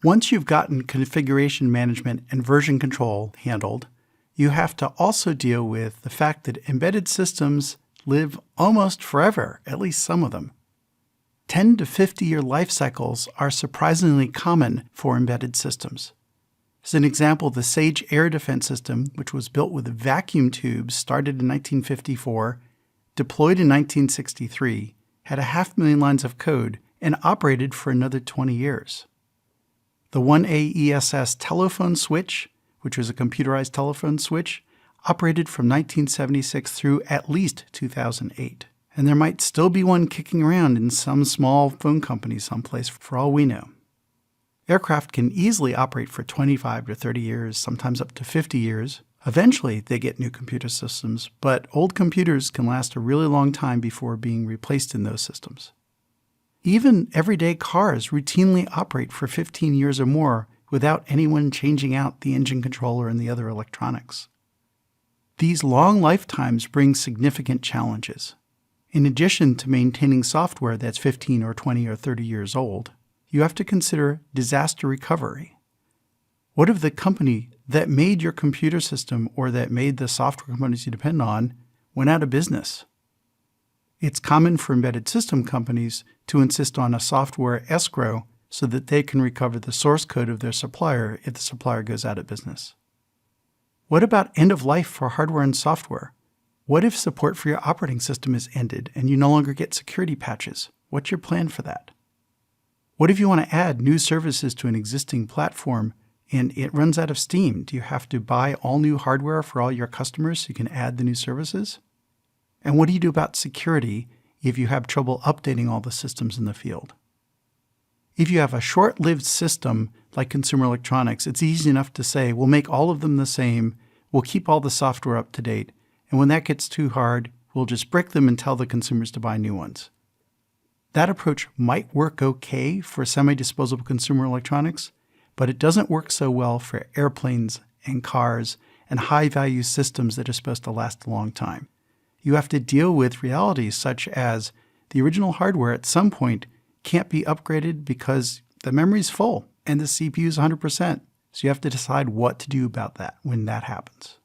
Once you've gotten configuration management and version control handled, you have to also deal with the fact that embedded systems live almost forever, at least some of them. 10 to 50-year life cycles are surprisingly common for embedded systems. As an example, the Sage air defense system, which was built with vacuum tubes, started in 1954, deployed in 1963, had 500,000 lines of code, and operated for another 20 years. The 1A ESS telephone switch, which was a computerized telephone switch, operated from 1976 through at least 2008. And there might still be one kicking around in some small phone company someplace for all we know. Aircraft can easily operate for 25 to 30 years, sometimes up to 50 years. Eventually, they get new computer systems, but old computers can last a really long time before being replaced in those systems. Even everyday cars routinely operate for 15 years or more without anyone changing out the engine controller and the other electronics. These long lifetimes bring significant challenges. In addition to maintaining software that's 15 or 20 or 30 years old, you have to consider disaster recovery. What if the company that made your computer system or that made the software components you depend on went out of business? It's common for embedded system companies to insist on a software escrow so that they can recover the source code of their supplier if the supplier goes out of business. What about end of life for hardware and software? What if support for your operating system is ended and you no longer get security patches? What's your plan for that? What if you want to add new services to an existing platform and it runs out of steam? Do you have to buy all new hardware for all your customers so you can add the new services? And what do you do about security if you have trouble updating all the systems in the field? If you have a short-lived system like consumer electronics, it's easy enough to say, we'll make all of them the same, we'll keep all the software up to date, and when that gets too hard, we'll just brick them and tell the consumers to buy new ones. That approach might work okay for semi-disposable consumer electronics, but it doesn't work so well for airplanes and cars and high-value systems that are supposed to last a long time. You have to deal with realities such as the original hardware at some point can't be upgraded because the memory's full and the CPU is 100%. So you have to decide what to do about that when that happens.